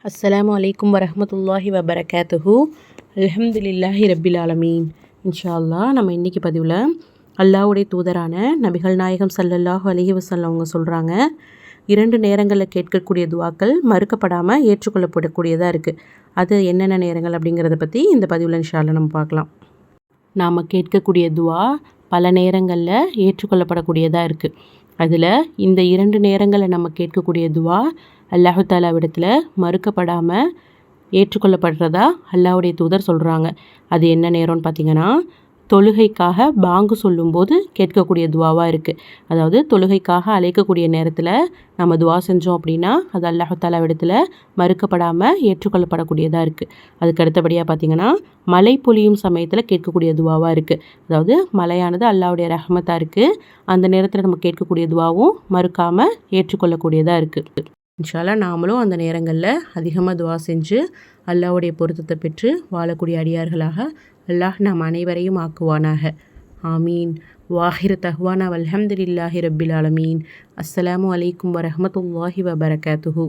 அஸ்ஸலாமு அலைக்கும் வரஹ்மத்துல்லாஹி வபரகாத்துஹு. அல்ஹம்துலில்லாஹி ரப்பில் ஆலமீன். இன்ஷா அல்லாஹ் நம்ம இன்றைக்கி பதிவில் அல்லாஹ்வுடைய தூதரான நபிகள் நாயகம் ஸல்லல்லாஹு அலைஹி வஸல்லம் அவங்க சொல்கிறாங்க, 2 நேரங்களில் கேட்கக்கூடிய துவாக்கள் மறுக்கப்படாமல் ஏற்றுக்கொள்ளப்படக்கூடியதாக இருக்குது. அது என்னென்ன நேரங்கள் அப்படிங்கிறத பற்றி இந்த பதிவில் இன்ஷா அல்லாஹ் நம்ம பார்க்கலாம். நாம் கேட்கக்கூடிய துவா பல நேரங்களில் ஏற்றுக்கொள்ளப்படக்கூடியதாக இருக்குது. அதில் இந்த 2 நேரங்களில் நம்ம கேட்கக்கூடிய துவா அல்லாஹு தாலாவிடத்தில் மறுக்கப்படாமல் ஏற்றுக்கொள்ளப்படுறதா அல்லாஹ்வுடைய தூதர் சொல்கிறாங்க. அது என்ன நேரம்னு பார்த்திங்கன்னா, தொழுகைக்காக பாங்கு சொல்லும்போது கேட்கக்கூடிய துவாவாக இருக்குது. அதாவது தொழுகைக்காக அழைக்கக்கூடிய நேரத்தில் நம்ம துவா செஞ்சோம் அப்படின்னா அது அல்லாஹு தாலாவிடத்தில் மறுக்கப்படாமல் ஏற்றுக்கொள்ளப்படக்கூடியதாக இருக்குது. அதுக்கு அடுத்தபடியாக பார்த்திங்கன்னா, மழை பொழியும் சமயத்தில் கேட்கக்கூடிய துவாவாக இருக்குது. அதாவது மழையானது அல்லாஹ்வுடைய ரஹ்மத்தாக இருக்குது. அந்த நேரத்தில் நம்ம கேட்கக்கூடிய துவாவும் மறுக்காமல் ஏற்றுக்கொள்ளக்கூடியதாக இருக்குது. இன்ஷா அல்லாஹ் நாமளும் அந்த நேரங்களில் அதிகமாக துவா செஞ்சு அல்லாஹ்வுடைய பொருத்தத்தை பெற்று வாழக்கூடிய அடியார்களாக அல்லாஹ் நாம் அனைவரையும் ஆக்குவானாக. ஆமீன். வாஹிர் தஹ்வானா வல்ஹம்துலில்லாஹி ரப்பில் ஆலமீன். அஸ்ஸலாமு அலைக்கும் வரஹ்மத்துல்லாஹி வபரகாத்துஹு.